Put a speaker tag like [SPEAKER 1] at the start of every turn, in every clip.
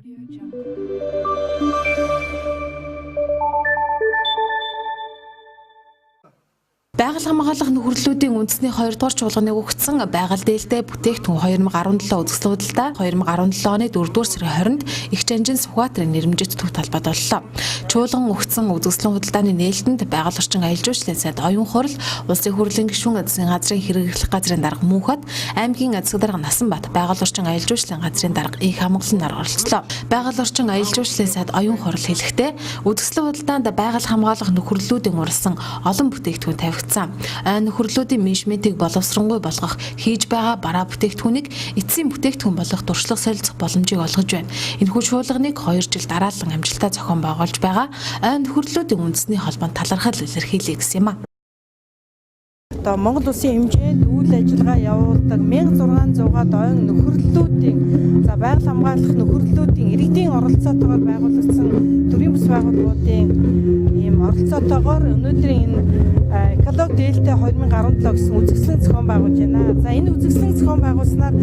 [SPEAKER 1] Байгаль хамгаалах нөхөрлөлүүдийн үндэсний 2 дугаар чуулганыг өгсөн байгаль дээлтэй бүтээгдэхүүн 2017 үзэсгэлэн худалдаа 2017 оны 4 дугаар сарын 20-нд Их Жанжин Сүхбаатарын нэрмжит төв талбайд боллоо. Чуулган өгсөн үзэсгэлэн худалдааны нээлтэнд байгаль орчин аялал жуулчлалын сайд оюун хурал, улсын хурлын гишүүн эзэн газрын хэрэглэх газрын дарга Мөнхбат, аймгийн эзэг дарга Насанбат, байгаль орчин аялал жуулчлалын газрын дарга Их Хамгалан нар оролцлоо. Байгаль орчин аялал жуулчлалын сайд оюун хурал хэлэхдээ үзэсгэлэн худалдаанд байгаль хамгаалах нөхөрлөлүүдийн уралсан олон бүтээгдэхүүн тавигдсан. Нөхөрлөлүүдийн менежментийг боловсронгуй болгох, хийж байгаа бараа бүтээгдэхүүнийг эцсийн бүтээгдэхүүн болох туршлага солилцох боломжийг олгож байна. Энэхүү чуулганыг 2 жил дараалан амжилттай зохион байгуулж байгаа нөхөрлөлүүдийн үндэсний холбоонд талархал илэрхийлье гэсэн юм а.
[SPEAKER 2] Монгол Улсын хэмжээнд үйл ажиллагаа явуулдаг 1600-аад ойн нөхөрлөлүүдийн байгаль хамгаалах нөхөрлөлүүдийн иргэдийн оролцоотойгоор байгуулагдсан төрийн бас байгууллагуудын ийм оролцоотойгоор өнөөдрийн энэ экологи дээлтэй 2017 гэсэн үзэсгэлэн зохион байгуулж байна. За энэ үзэсгэлэн зохион байгуулснаар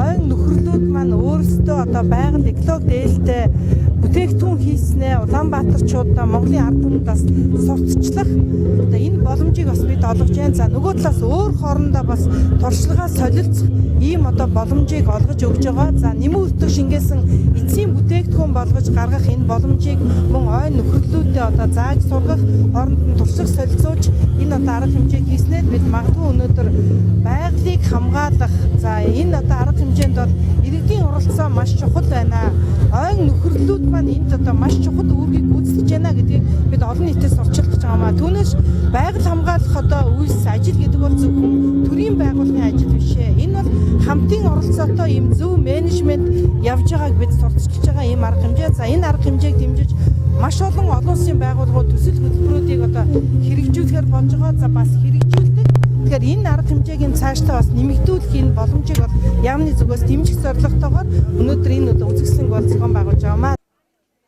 [SPEAKER 2] ойн нөхөрлөлүүд маань өөрсдөө одоо байгаль экологи дээлтэй бүтээгдэхүүн хийснээр Улаанбаатарчууд Монголын ард түмэндээ сурталчлах одоо энэ боломжийг бас бид олгож байна. За нөгөө талаас өөр хоорондоо бас туршлагаа солилцох ийм одоо боломжийг олгож өгж байгаа. За нэмэн өртөг шингээсэн эцсийн бүтээгдэхүүн болгож гаргах энэ боломжийг мөн ойн нөхөрлөлүүдэд одоо зааж сургах, хооронд нь туршлага солилцуулж энэ одоо арга хэмжээг хийснээр бид магадгүй өнөөдөр байгалыг хамгаалах за энэ одоо арга хэмжээнд бол иргэдийн оролцоо маш чухал байна. Ойн нөхөрлөлүүд маань энд одоо маш чухал үүргийг гүйцэтгэж байна гэдгийг бид олон нийтэд сурчилж байгаа маа. Түүнээс байгаль хамгаалах одоо үйлс ажил гэдэг бол зөвхөн төрийн байгууллагын ажил биш ээ. Энэ бол хамтын оролцоотой ийм зөв менежмент явж байгааг бид сурталчилж байгаа ийм арга хэмжээ. За энэ арга хэмжээг дэмжиж маш олон улсын байгууллагууд төсөл хөтөлбөрүүдийг одоо хэрэгжүүлэхээр болж байгаа. За бас хэрэгжүүлдэг. Тэгэхээр энэ арга хэмжээг цаашдаа бас нэмэгдүүлэх энэ боломжийг бол яамны зүгээс дэмжих зорилготойгоор өнөөдөр энэ үзэсгэлэнг бол зохион байгуулж байгаа.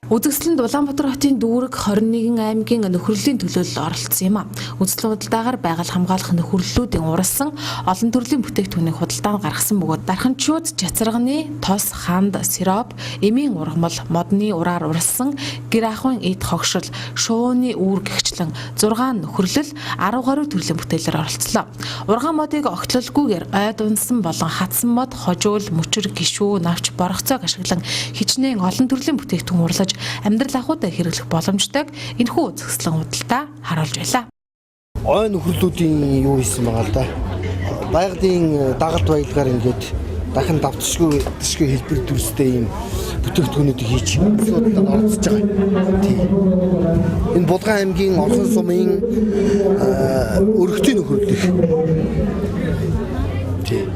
[SPEAKER 1] Үзэсгэлэнд Улаанбаатар хотын дүүрэг 21 аймгийн нөхөрлөлийн төлөөлөл оролцсон юм а. Үзэсгэлэн худалдаагаар байгаль хамгаалах нөхөрлөлүүдийн уралсан олон төрлийн бүтээгдэхүүнийг худалдаанд гаргасан бөгөөд дарханчууд жацарганы тос, ханд, сироп, эмийн ургамал, модны ураар уралсан гэр ахуйн эд хогшил, шууны үүр гэгчлэн 6 нөхөрлөл 10 гаруй төрлийн бүтээлээр оролцлоо. Ургаан модыг огтлолгүйгээр ойд унсан болон хатсан мод, хожуул, мөчөр, гишүү, навч, боргоцоог ашиглан хичнээн олон төрлийн бүтээгдэхүүн урлаж амьдрал ахуйтай хэрэглэх боломжтойг энэхүү үзэсгэлэн худалдаа харуулж байлаа.
[SPEAKER 3] Ойн нөхөрлөлүүдийн юу хийсэн байгаа л да. Байгалийн дагалт баялгаар ингээд дахин давтшгүй хэлбэр төрстэй ийм бүтээгдэхүүнүүдийг хийж худалдаанд оролцож байгаа. Тийм. Энэ Булган аймгийн Орхон сумын өргөтийн нөхөрлөл. Тийм.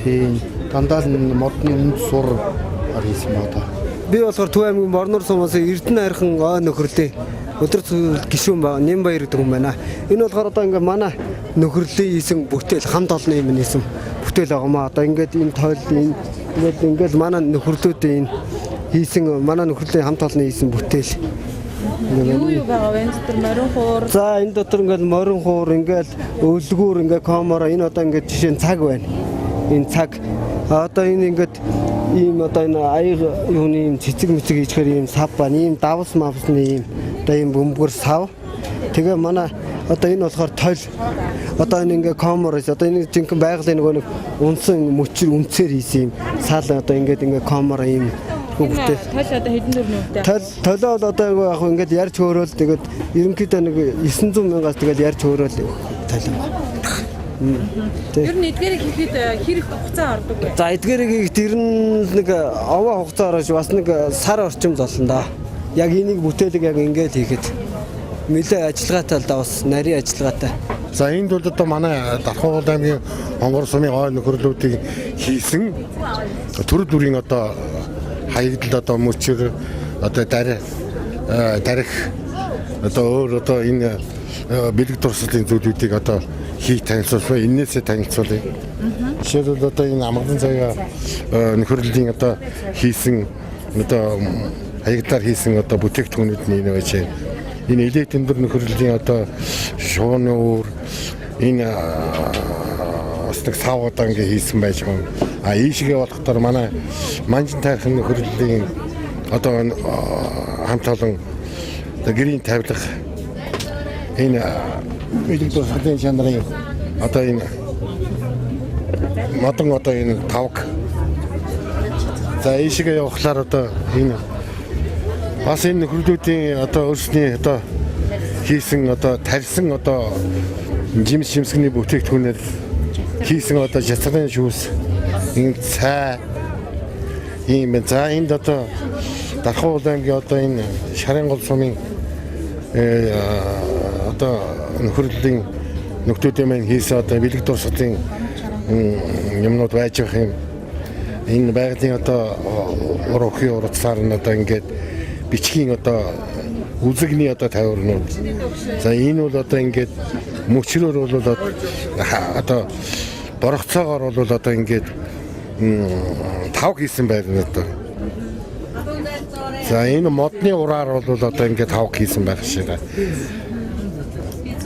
[SPEAKER 3] Тийм. Дандаа л модны үнд сур хийсэн байна. Би болохоор Төв аймгийн Борнор сумаас Эрдэнэ хайрхан ойн нөхөрлөлийн өдөр гишүүн байна. Нямбаяр гэдэг хүн байна. Энэ болохоор одоо ингээ манай нөхөрлөлийн хийсэн бүтээл хамт олонны юм хийсэн бүтээл байгаа маа. Одоо ингээд энэ тойл ингээд манай нөхөрлөлүүдийн хийсэн манай нөхөрлөлийн хамт олонны хийсэн бүтээл.
[SPEAKER 2] Юу байгаа вэ? Тэр морин хуур.
[SPEAKER 3] За энэ дотор ингээд морин хуур, ингээд өлгүүр, ингээд комора энэ одоо ингээд жишээ нь цаг байна. Энэ цаг одоо энэ ингээд ийм одоо энэ аяг юуны ийм цэцэг мэцэг хийхээр ийм сав байна. Ийм давс мавсны ийм одоо ийм бөмбөр сав. Тэгээ манай одоо энэ болохоор тойл. Одоо энэ ингээ коморос одоо энэ жинхэнэ байгалийн нөгөө нэг унсан мөчр үнцээр хийсэн юм. Сал одоо ингээд ингээ комор ийм бүтээл.
[SPEAKER 2] Тойл одоо хэдэн төгрөг нөхтэй?
[SPEAKER 3] Тойлоо одоо яг ингээд ярьж хөөрөөл тэгээд ерөнхийдөө нэг 900 мянгаас тэгээд ярьж хөөрөөл тойлоо.
[SPEAKER 2] Ер нь эдгээрийг хийхэд хэрэг хугацаа ордог вэ?
[SPEAKER 3] За эдгээрийг хийхэд ер нь нэг овоо хугацаа орож бас нэг сар орчим золно да. Яг энийг бүтээлэг яг ингээд хийхэд нэлээд ажиллагаатай л да бас нарийн ажиллагаатай.
[SPEAKER 4] За энэ тулд одоо манай Дархан аймгийн Онгор сумын ойн нөхөрлөлүүдийг хийсэн төр бүрийн одоо хаягдал одоо мөчөр одоо дарих одоо өөр одоо энэ бэлэг дурслын зүйлүүдийг одоо хийх танилцуулсан. Энээсээ танилцуулъя. Жишээлбэл одоо энэ амгалан цагаа нөхөрлөлийн одоо хийсэн одоо хаягдлаар хийсэн одоо бүтээгдэхүүнүүд нь энэ байж энэ эле тэмдэг нөхөрлөлийн одоо шууны үүр энэ бас нэг сав одоо ингээ хийсэн байж байгаа юм. Ийшгээ болохдоор манай манжин тайрхан нөхрөлийн одоо хамт олон гэрийн тавилга энэ бидний тусгай чанарын одоо энэ модон одоо энэ тавг за ийшгээ явахлаар одоо энэ бас энэ нөхрөлүүдийн одоо өөрсний одоо хийсэн одоо тарьсан одоо жимс жимсгний бүтээгдэхүүнээр хийсэн одоо жацгын шүүс энэ цай ийм за энд одоо Дархан аймгийн одоо энэ шарын гол сумын одоо нөхрөлийн нөхдүүдийн маань хийсэн одоо бэлэг дурсгалын юмнууд байж байгаа юм. Энэ байгалийн одоо урахын уралцаар нь одоо ингээд бичгийн одоо үзэгний одоо тавиурнууд. За энэ бол одоо ингээд мөчрөөр бол одоо борогцоогоор бол одоо ингээд тав хийсэн байна одоо. За энэ модны ураар бол одоо ингээд тав хийсэн байх шиг.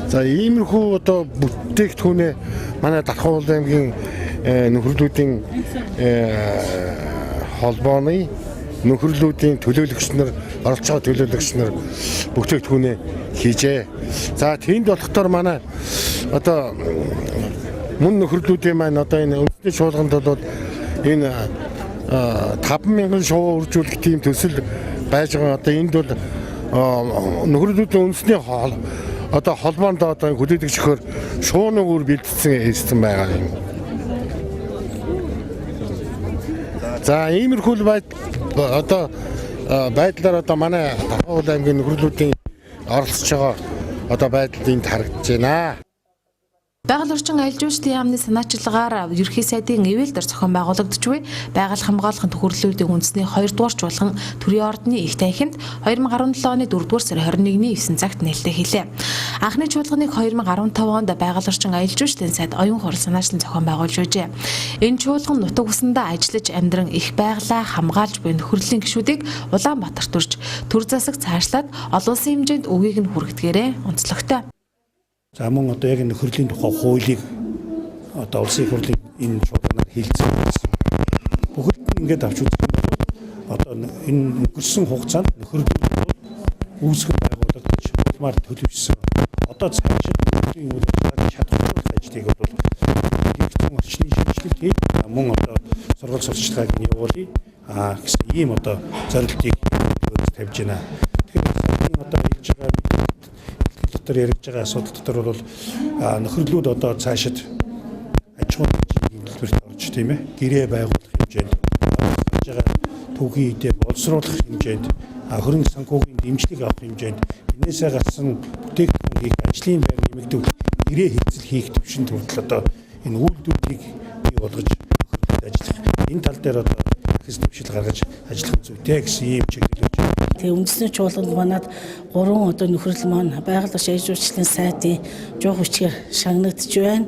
[SPEAKER 4] За иймэрхүү одоо бүтээгдэхүүнээ манай Дархан аймгийн нөхрөлүүдийн холбооны нөхрөлүүдийн төлөөлөгч нар оролцож байгаа төлөөлөгч нар бүтээгдэхүүнээ хийжээ. За тэнд болохдоор манай одоо мөн нөхрөлүүдийн маань одоо энэ үндэсний шуулганд бол энэ 5,000 шувуу үржүүлэх тийм төсөл байж байгаа. Одоо энд бол нөхрөлүүдийн үндэсний одоо холбоонд одоо хүлээдэг шөхөр шууны үр бэлдсэн байгаа юм. За иймэрхүү одоо байдлаар одоо манай Дархан аймгийн нөхрөлүүдийн оролцож байгаа одоо байдал энд харагдаж байна.
[SPEAKER 1] Байгаль орчин аялал жуулчлалын яамны санаачилгаар ерхий сайдын ивэл дээр зохион байгуулагдж буй байгаль хамгаалахын төхөрлөлүүдийн үндэсний 2 дугаар чуулган төрийн ордны их танхимд 2017 оны 4 дугаар сарын 21-ний 9 цагт нээлттэй хийлээ. Анхны чуулганыг 2015 онд байгаль орчин аялал жуулчлалын сайд оюун хурал санаачлан зохион байгуулж байжээ. Энэ чуулган нутаг усандаа ажиллаж амьдран их байгалаа хамгаалж буй нөхрөлийн гишүүдийг Улаанбаатарт төрж төр засаг цаашлаад олон улсын хэмжээнд үгийг нь хүргэдгээрээ онцлогтой.
[SPEAKER 5] За мөн одоо яг нөхрөлийн тухай хуулийг одоо улсын хурлын энэ чуулганаар хэлцсэн. Бүгд ингээд авч үзэх юм бол одоо энэ өнгөрсөн хугацаанд нөхрөлүүд үүсгэн байгуулагдаж улмаар төлөвшсөн. Одоо цаашид нөхрөлийн үйлдвэрлэл чадварлах ажлыг бол нэгэн орчны шинжилэлт хийж мөн одоо сургууль сурталчилгааг нь явуулъя гэсэн ийм одоо зорилтыг тавьж байна. Тэгэхээр одоо хэлж байгаа дотор яригдж байгаа асуудал дотор бол нөхрөлүүд одоо цаашид аж ахуйн хэлбэрт орж тийм ээ гэрээ байгуулах хэмжээнд хийж байгаа түүхийн идэ боловсруулах хэмжээнд хөрөнгө санхүүгийн дэмжлэг авах хэмжээнд энээсээ гарсан бүтээгдэхүүн хийх ажлын байр нэмэгдүүл гэрээ хийцэл хийх төвшөнд хүртэл одоо энэ үйлдвэрийг бий болгож ажиллах энэ тал дээр одоо хэс төвшил гаргаж ажиллах зүйтэй гэсэн ийм чиглэл.
[SPEAKER 6] Тэгээ үндэсний чуулганд манад 3 одоо нөхрөл маань байгаль орчин аялал жуулчлалын сайдын жоо хүчээр шагнагдж байна.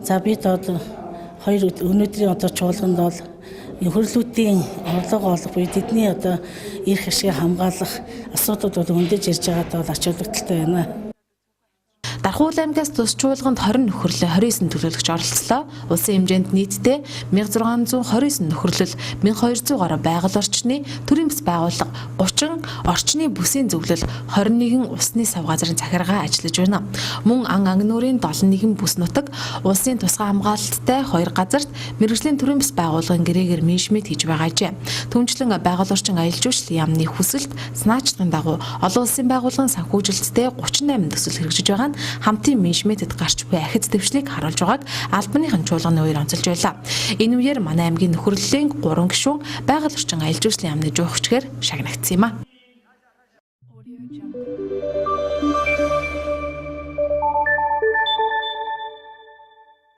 [SPEAKER 6] За бид одоо өнөөдрийн одоо чуулганд бол нөхрөлүүдийн орлого олох буюу тэдний одоо эрх ашиг хамгаалах асуудлууд бол хөндөж ирж байгаад бол ач холбогдолтой байна.
[SPEAKER 1] Дархан аймгаас тус чуулганд 20 нөхрөл 29 төлөөлөгч оролцлоо. Улсын хэмжээнд нийтдээ 1629 нөхрөл 1200 гаруй байгаль орчны төрийн бас байгууллага 30 орчны бүсийн зөвлөл 21 усны сав газрын захиргаа ажиллаж байна. Мөн ан нуурын 71 бүс нутаг улсын тусгай хамгаалалттай 2 газарт мэргэжлийн төрийн бас байгууллагын гэрээгээр менежмент хийж байгаа ажээ. Түүнчлэн байгаль орчин аялал жуулчлалын яамны хүсэлт санаачлагын дагуу олон улсын байгууллагын санхүүжилттэй 38 төсөл хэрэгжиж байгаа нь хамтын менежментэд гарч буй ахиц дэвшлийг харуулж байгааг албаныхан чуулганы үеэр онцолж байлаа. Энэ үеэр манай аймгийн нөхрөлийн 3 гишүүн байгаль орчин аялал жуулчлалын яамны жоо хүчгээр шагнагдсан юм а.